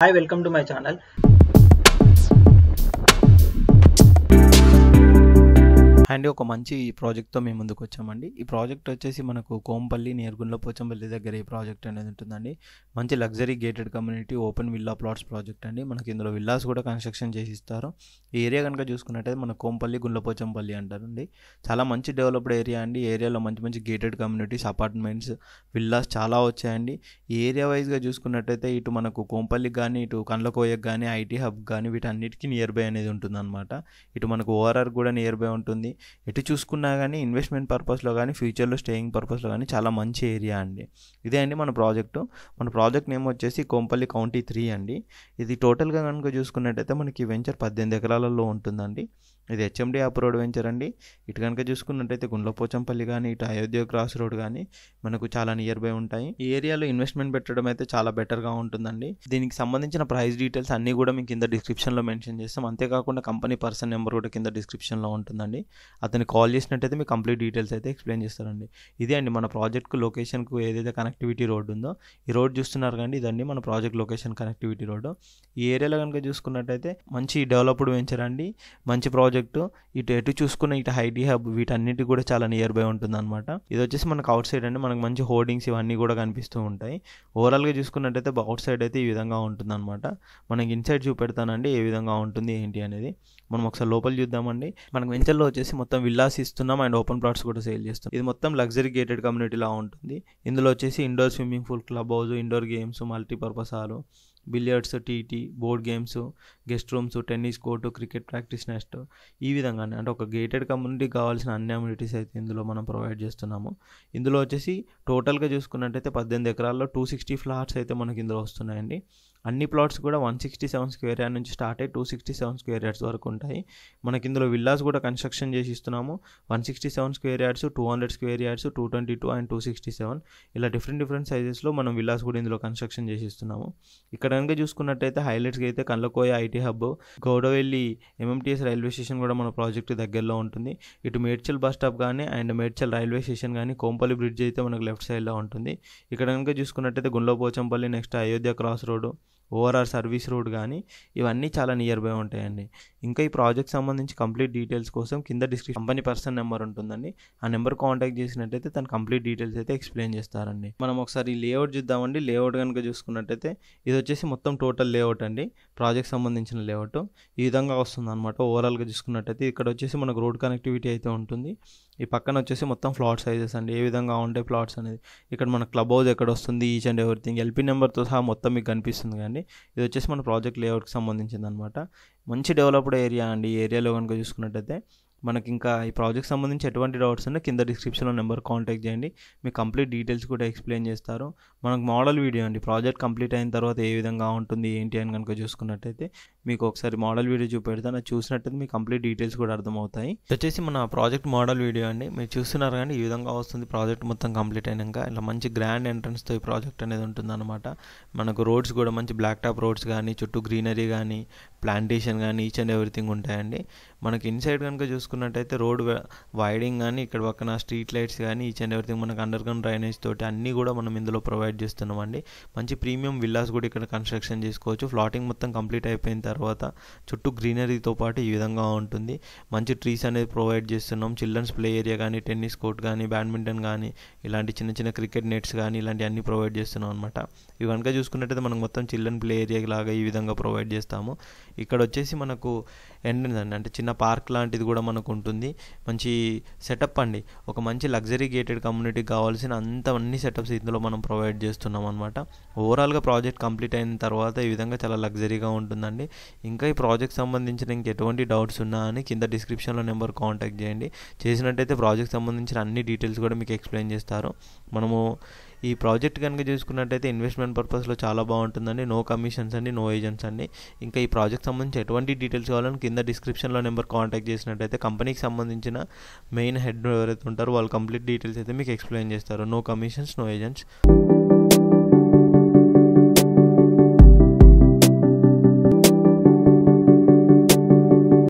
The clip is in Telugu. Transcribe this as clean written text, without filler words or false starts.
Hi, welcome to my channel. And ఒక మంచి ప్రాజెక్ట్తో మేము ముందుకు వచ్చామండి. ఈ ప్రాజెక్ట్ వచ్చేసి మనకు కోంపల్లి నియర్ గుండ్లపోచంపల్లి దగ్గర ఈ ప్రాజెక్ట్ అనేది ఉంటుందండి. మంచి luxury gated community open villa plots project అండి. మనకి ఇందులో విల్లాస్ కూడా కన్స్ట్రక్షన్ చేసి ఇస్తారు. ఈ ఏరియా కనుక చూసుకున్నట్టయితే మన కోంపల్లి గుండ్లపోచంపల్లి అంటారండి. చాలా మంచి డెవలప్డ్ ఏరియా అండి. ఈ ఏరియాలో మంచి మంచి గేటెడ్ కమ్యూనిటీస్, అపార్ట్మెంట్స్, విల్లాస్ చాలా వచ్చాయండి. ఈ ఏరియా వైజ్గా చూసుకున్నట్టయితే ఇటు మనకు కోంపల్లికి కానీ, ఇటు కండ్లకోయకు కానీ, ఐటీ హబ్ కానీ వీటన్నిటికీ నియర్ బై అనేది ఉంటుందన్నమాట. ఇటు మనకు ఓఆర్ఆర్ కూడా నియర్ బై ఉంటుంది. ఎటు చూసుకున్నా కానీ ఇన్వెస్ట్మెంట్ పర్పస్లో కానీ, ఫ్యూచర్లో స్టేయింగ్ పర్పస్లో కానీ చాలా మంచి ఏరియా అండి. ఇదే అండి మన ప్రాజెక్ట్ నేమ్ వచ్చేసి కోంపల్లి కౌంటీ 3 అండి. ఇది టోటల్గా కనుక చూసుకున్నట్టయితే మనకి వెంచర్ 18 ఎకరాలలో ఉంటుందండి. ఇది హెచ్ఎండి అప్రూవ్డ్ వెంచర్ అండి. ఇటు కనుక చూసుకున్నట్టయితే గుండ్లపోచంపల్లి కానీ, ఇటు అయోధ్య క్రాస్ రోడ్ కానీ మనకు చాలా నియర్ బై ఉంటాయి. ఈ ఏరియాలో ఇన్వెస్ట్మెంట్ పెట్టడం అయితే చాలా బెటర్గా ఉంటుందండి. దీనికి సంబంధించిన ప్రైస్ డీటెయిల్స్ అన్నీ కూడా మీకు కింద డిస్క్రిప్షన్లో మెన్షన్ చేస్తాం. అంతేకాకుండా కంపెనీ పర్సన్ నెంబర్ కూడా కింద డిస్క్రిప్షన్లో ఉంటుందండి. అతన్ని కాల్ చేసినట్టయితే మీకు కంప్లీట్ డీటెయిల్స్ అయితే ఎక్స్ప్లెయిన్ చేస్తారండి. ఇదే అండి మన ప్రాజెక్ట్కు లొకేషన్కు ఏదైతే కనెక్టివిటీ రోడ్ ఉందో, ఈ రోడ్ చూస్తున్నారు కానీ ఇదండి మన ప్రాజెక్ట్ లొకేషన్ కనెక్టివిటీ రోడ్. ఈ ఏరియాలో కనుక చూసుకున్నట్టయితే మంచి డెవలప్డ్ వెంచర్ అండి. మంచి ప్రాజెక్టు. ఇటు ఎటు చూసుకున్న ఇటు ఐటీ హబ్ వీటన్నిటి కూడా చాలా నియర్ బై ఉంటుంది అనమాట. ఇది వచ్చేసి మనకు అవుట్ సైడ్ అండి. మనకు మంచి హోర్డింగ్స్ ఇవన్నీ కూడా కనిపిస్తూ ఉంటాయి. ఓవరాల్గా చూసుకున్నట్టయితే అవుట్ సైడ్ అయితే ఈ విధంగా ఉంటుంది అనమాట. మనకి ఇన్సైడ్ చూపెడతానండి ఏ విధంగా ఉంటుంది ఏంటి అనేది. మనం ఒకసారి లోపల చూద్దామండి. మనకు వెంచర్లో వచ్చేసి మొత్తం విల్లాస్ ఇస్తున్నాం అండ్ ఓపెన్ ప్లాట్స్ కూడా సేల్ చేస్తాం. ఇది మొత్తం లగ్జరీ గేటెడ్ కమ్యూనిటీలా ఉంటుంది. ఇందులో వచ్చేసి indoor swimming pool, club house, indoor games, multipurpose hall, billiards, TT, board games, guest rooms, tennis court, cricket practice nest, ఈ విధంగానే అంటే ఒక గేటెడ్ కమ్యూనిటీకి కావాల్సిన అన్ని అమ్యూనిటీస్ అయితే ఇందులో మనం ప్రొవైడ్ చేస్తున్నాము. ఇందులో వచ్చేసి టోటల్గా చూసుకున్నట్టయితే 18 ఎకరాల్లో 260 ఫ్లాట్స్ అయితే మనకి ఇందులో వస్తున్నాయండి. అన్ని ప్లాట్స్ కూడా 167 స్క్వేర్ యార్డ్ నుంచి స్టార్ట్ అయ్యి 267 స్క్వేర్ యార్డ్స్ వరకు ఉంటాయి. మనకి ఇందులో విల్లాస్ కూడా కన్స్ట్రక్షన్ చేసి ఇస్తున్నాము. 167 square yards, 200 square yards, 222 and 267 ఇలా డిఫరెంట్ సైజెస్లో మనం విల్లాస్ కూడా ఇందులో కన్స్ట్రక్షన్ చేసి ఇస్తున్నాము. ఇక్కడ కనుక చూసుకున్నట్టయితే హైలైట్స్గా అయితే Kandlakoya IT hub, Gowdavelli MMTS railway station కూడా మన ప్రాజెక్ట్ దగ్గరలో ఉంటుంది. ఇటు మేడ్చల్ బస్ స్టాప్ కానీ అండ్ మేడ్చల్ రైల్వే స్టేషన్ కానీ, కోంపల్లి బ్రిడ్జ్ అయితే మనకు లెఫ్ట్ సైడ్లో ఉంటుంది. ఇక్కడ కనుక చూసుకున్నట్టయితే Gundlapochampally, next Ayodhya cross road, ORR service road కానీ ఇవన్నీ చాలా నియర్ బై ఉంటాయండి. ఇంకా ఈ ప్రాజెక్ట్ సంబంధించి కంప్లీట్ డీటెయిల్స్ కోసం కింద డిస్క్రిప్షన్ కంపెనీ పర్సన్ నెంబర్ ఉంటుందండి. ఆ నెంబర్ కాంటాక్ట్ చేసినట్టయితే తన కంప్లీట్ డీటెయిల్స్ అయితే ఎక్స్ప్లెయిన్ చేస్తారండి. మనం ఒకసారి లేఅవుట్ చూద్దామండి. లేఅవుట్ కనుక చూసుకున్నట్టయితే ఇది వచ్చేసి మొత్తం టోటల్ లేఅవుట్ అండి. ప్రాజెక్ట్ సంబంధించిన లేఅవుట్ ఈ విధంగా వస్తుంది అనమాట. ఓవరాల్గా చూసుకున్నట్టయితే ఇక్కడ వచ్చేసి మనకు రోడ్ కనెక్టివిటీ అయితే ఉంటుంది. ఈ పక్కన వచ్చేసి మొత్తం ఫ్లాట్ సైజెస్ అండి, ఏ విధంగా ఉంటాయి ప్లాట్స్ అనేది. ఇక్కడ మన క్లబ్ హౌస్ ఎక్కడ వస్తుంది, ఈచ్ అండ్ ఎవ్రీథింగ్ ఎల్పీ నెంబర్తో సహా మొత్తం మీకు కనిపిస్తుంది. కానీ ఇది వచ్చేసి మన ప్రాజెక్ట్ లేఅవుట్కి సంబంధించింది అనమాట. మంచి డెవలప్డ్ ఏరియా అండి. ఈ ఏరియాలో కనుక చూసుకున్నట్టయితే మనకి ఇంకా ఈ ప్రాజెక్ట్ సంబంధించి ఎటువంటి డౌట్స్ ఉన్నా కింద డిస్క్రిప్షన్లో నెంబర్ కాంటాక్ట్ చేయండి. మీకు కంప్లీట్ డీటెయిల్స్ కూడా ఎక్స్ప్లెయిన్ చేస్తారు. మనకు మోడల్ వీడియో అండి, ప్రాజెక్ట్ కంప్లీట్ అయిన తర్వాత ఏ విధంగా ఉంటుంది ఏంటి అని కనుక చూసుకున్నట్టయితే మీకు ఒకసారి మోడల్ వీడియో చూపెడతాను. అది చూసినట్టయితే మీకు కంప్లీట్ డీటెయిల్స్ కూడా అర్థమవుతాయి. ఇది వచ్చేసి మన ప్రాజెక్ట్ మోడల్ వీడియో అండి. మీరు చూస్తున్నారు కానీ ఈ విధంగా వస్తుంది ప్రాజెక్ట్ మొత్తం కంప్లీట్ అయినాక. ఇలా మంచి గ్రాండ్ ఎంట్రన్స్తో ఈ ప్రాజెక్ట్ అనేది ఉంటుందన్నమాట. మనకు రోడ్స్ కూడా మంచి బ్లాక్ టాప్ రోడ్స్ కానీ, చుట్టూ గ్రీనరీ కానీ, ప్లాంటేషన్ కానీ ఈచ్ అండ్ ఎవ్రీథింగ్ ఉంటాయండి. మనకి ఇన్సైడ్ కనుక చూసుకున్నట్టయితే రోడ్ వైడింగ్ కానీ, ఇక్కడ పక్కన స్ట్రీట్ లైట్స్ కానీ ఈచ్ అండ్ ఎవ్రీథింగ్ మనకు అండర్ గ్రౌండ్ డ్రైనేజ్ తోటి అన్నీ కూడా మనం ఇందులో ప్రొవైడ్ చేస్తున్నామండి. మంచి ప్రీమియం విల్లాస్ కూడా ఇక్కడ కన్స్ట్రక్షన్ చేసుకోవచ్చు. ఫ్లాటింగ్ మొత్తం కంప్లీట్ అయిపోయిన తర్వాత చుట్టూ గ్రీనరీతో పాటు ఈ విధంగా ఉంటుంది. మంచి ట్రీస్ అనేది ప్రొవైడ్ చేస్తున్నాం. చిల్డ్రన్స్ ప్లే ఏరియా కానీ, టెన్నిస్ కోర్ట్ కానీ, బ్యాడ్మింటన్ కానీ, ఇలాంటి చిన్న చిన్న క్రికెట్ నెట్స్ కానీ ఇలాంటి అన్నీ ప్రొవైడ్ చేస్తున్నాం అనమాట. ఇవి కనుక చూసుకున్నట్టయితే మనకు మొత్తం చిల్డ్రన్ ప్లే ఏరియా లాగా ఈ విధంగా ప్రొవైడ్ చేస్తాము. ఇక్కడ వచ్చేసి మనకు ఎంట్రన్స్ అండి, అంటే చిన్న పార్క్ లాంటిది కూడా మనకు ఉంటుంది. మంచి సెటప్ అండి. ఒక మంచి లగ్జరీ గేటెడ్ కమ్యూనిటీకి కావాల్సిన అన్ని సెటప్స్ ఇందులో మనం ప్రొవైడ్ చేస్తున్నాం అనమాట. ఓవరాల్గా ప్రాజెక్ట్ కంప్లీట్ అయిన తర్వాత ఈ విధంగా చాలా లగ్జరీగా ఉంటుందండి. ఇంకా ఈ ప్రాజెక్ట్ సంబంధించిన ఇంకెటువంటి డౌట్స్ ఉన్నా అని కింద డిస్క్రిప్షన్లో నెంబర్ కాంటాక్ట్ చేయండి. చేసినట్టయితే ప్రాజెక్ట్ సంబంధించిన అన్ని డీటెయిల్స్ కూడా మీకు ఎక్స్ప్లెయిన్ చేస్తారు. మనము ఈ ప్రాజెక్ట్ కనుక చూసుకున్నట్టయితే ఇన్వెస్ట్మెంట్ పర్పస్లో చాలా బాగుంటుందండి. నో కమిషన్స్ అండి, నో ఏజెంట్స్ అండి. ఇంకా ఈ ప్రాజెక్ట్ సంబంధించి ఎటువంటి డీటెయిల్స్ కావాలని కింద డిస్క్రిప్షన్లో నెంబర్ కాంటాక్ట్ చేసినట్టయితే కంపెనీకి సంబంధించిన మెయిన్ హెడ్ ఎవరైతే ఉంటారో వాళ్ళు కంప్లీట్ డీటెయిల్స్ అయితే మీకు ఎక్స్ప్లెయిన్ చేస్తారు. No commissions, no agents.